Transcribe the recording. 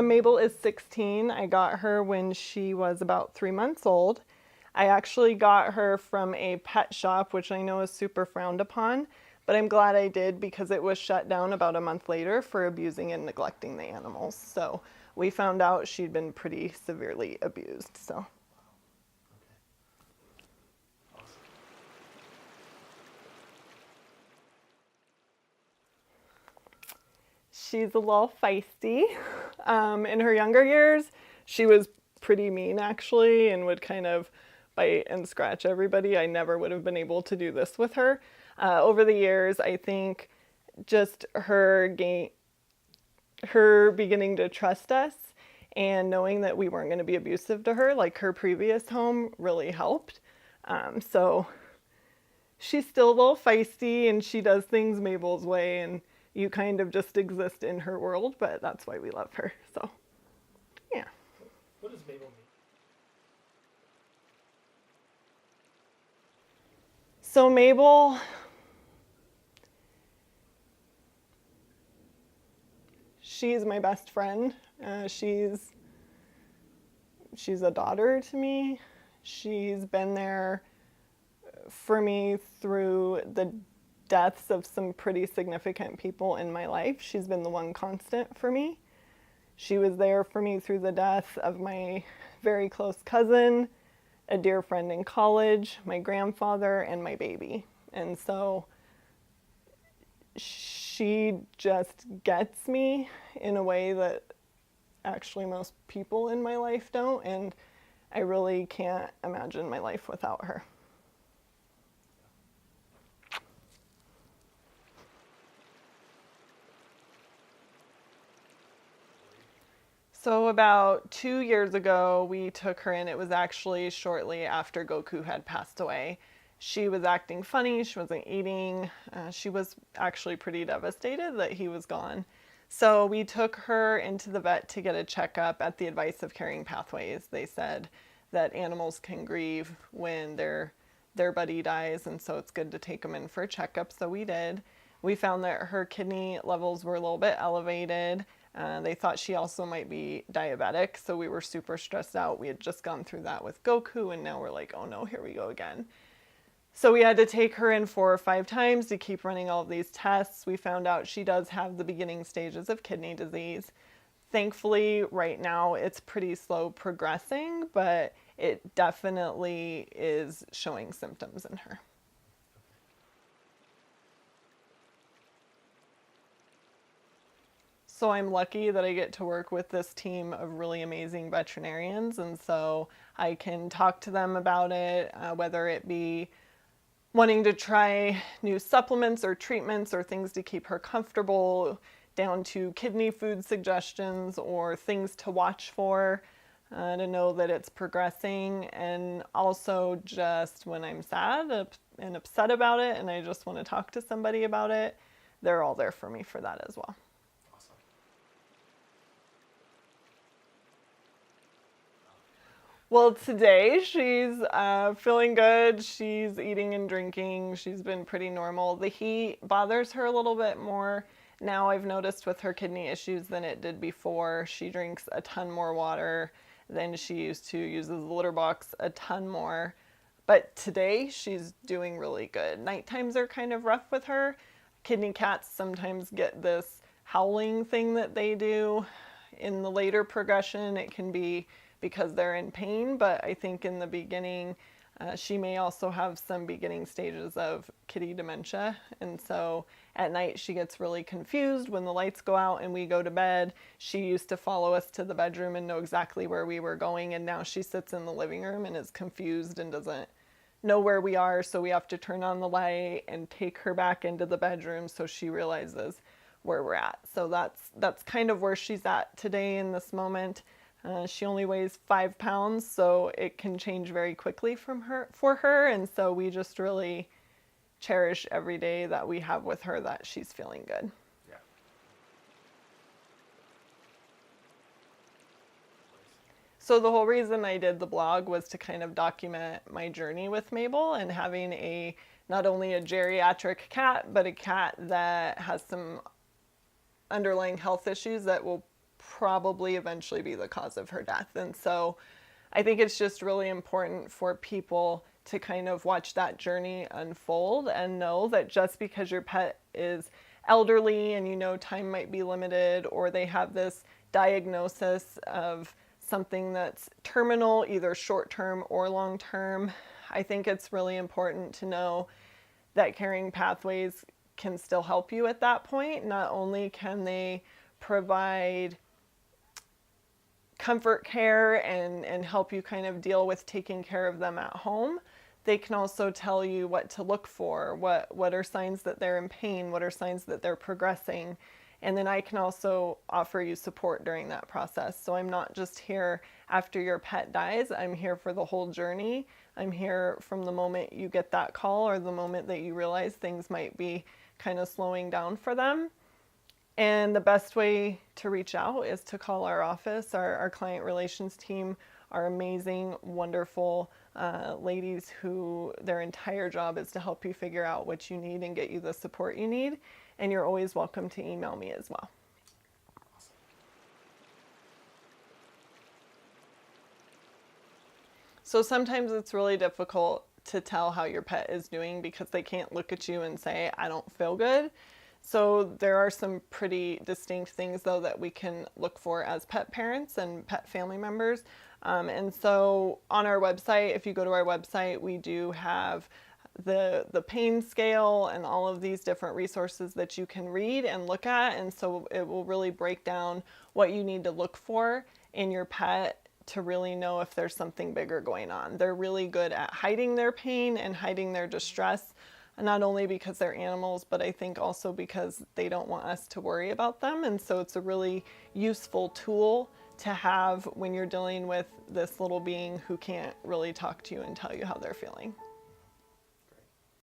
Mabel is 16. I got her when she was about 3 months old. I actually got her from a pet shop, which I know is super frowned upon, but I'm glad I did because it was shut down about a month later for abusing and neglecting the animals. So we found out she'd been pretty severely abused. So. She's a little feisty. In her younger years, she was pretty mean actually and would kind of bite and scratch everybody. I never would have been able to do this with her. Over the years, I think just her beginning to trust us and knowing that we weren't going to be abusive to her, like her previous home, really helped. So she's still a little feisty and she does things Mabel's way, and you kind of just exist in her world, but that's why we love her. So, yeah. What does Mabel mean? So Mabel, she's my best friend. She's a daughter to me. She's been there for me through the deaths of some pretty significant people in my life. She's been the one constant for me. She was there for me through the death of my very close cousin, a dear friend in college, my grandfather, and my baby. And so she just gets me in a way that actually most people in my life don't, and I really can't imagine my life without her. So about 2 years ago, we took her in. It was actually shortly after Goku had passed away. She was acting funny, she wasn't eating. She was actually pretty devastated that he was gone. So we took her into the vet to get a checkup at the advice of Caring Pathways. They said that animals can grieve when their buddy dies, and so it's good to take them in for a checkup. So we did. We found that her kidney levels were a little bit elevated. They thought she also might be diabetic, so we were super stressed out. We had just gone through that with Goku, and now we're like, oh no, here we go again. So we had to take her in 4 or 5 times to keep running all of these tests. We found out she does have the beginning stages of kidney disease. Thankfully, right now it's pretty slow progressing, but it definitely is showing symptoms in her. So I'm lucky that I get to work with this team of really amazing veterinarians, and so I can talk to them about it, whether it be wanting to try new supplements or treatments or things to keep her comfortable, down to kidney food suggestions or things to watch for, to know that it's progressing, and also just when I'm sad and upset about it and I just want to talk to somebody about it, they're all there for me for that as well. Well, today she's feeling good. She's eating and drinking. She's been pretty normal. The heat bothers her a little bit more now, I've noticed, with her kidney issues than it did before. She drinks a ton more water than she used to, uses the litter box a ton more. But today she's doing really good. Night times are kind of rough with her. Kidney cats sometimes get this howling thing that they do. In the later progression, it can be because they're in pain, but I think in the beginning, she may also have some beginning stages of kitty dementia. And so at night she gets really confused when the lights go out and we go to bed. She used to follow us to the bedroom and know exactly where we were going, and now she sits in the living room and is confused and doesn't know where we are, so we have to turn on the light and take her back into the bedroom so she realizes where we're at. So that's kind of where she's at today in this moment. She only weighs 5 pounds, so it can change very quickly for her, and so we just really cherish every day that we have with her that she's feeling good. Yeah. So the whole reason I did the blog was to kind of document my journey with Mabel and having not only a geriatric cat, but a cat that has some underlying health issues that will probably eventually be the cause of her death. And so I think it's just really important for people to kind of watch that journey unfold and know that just because your pet is elderly and you know time might be limited, or they have this diagnosis of something that's terminal, either short term or long term, I think it's really important to know that Caring Pathways can still help you at that point. Not only can they provide comfort care and help you kind of deal with taking care of them at home, they can also tell you what to look for, what are signs that they're in pain, what are signs that they're progressing. And then I can also offer you support during that process. So I'm not just here after your pet dies, I'm here for the whole journey. I'm here from the moment you get that call or the moment that you realize things might be kind of slowing down for them. And the best way to reach out is to call our office. Our client relations team are amazing, wonderful ladies who their entire job is to help you figure out what you need and get you the support you need. And you're always welcome to email me as well. So sometimes it's really difficult to tell how your pet is doing because they can't look at you and say, I don't feel good. So there are some pretty distinct things though that we can look for as pet parents and pet family members. And so on our website, if you go to our website, we do have the pain scale and all of these different resources that you can read and look at. And so it will really break down what you need to look for in your pet to really know if there's something bigger going on. They're really good at hiding their pain and hiding their distress, not only because they're animals, but I think also because they don't want us to worry about them. And so it's a really useful tool to have when you're dealing with this little being who can't really talk to you and tell you how they're feeling.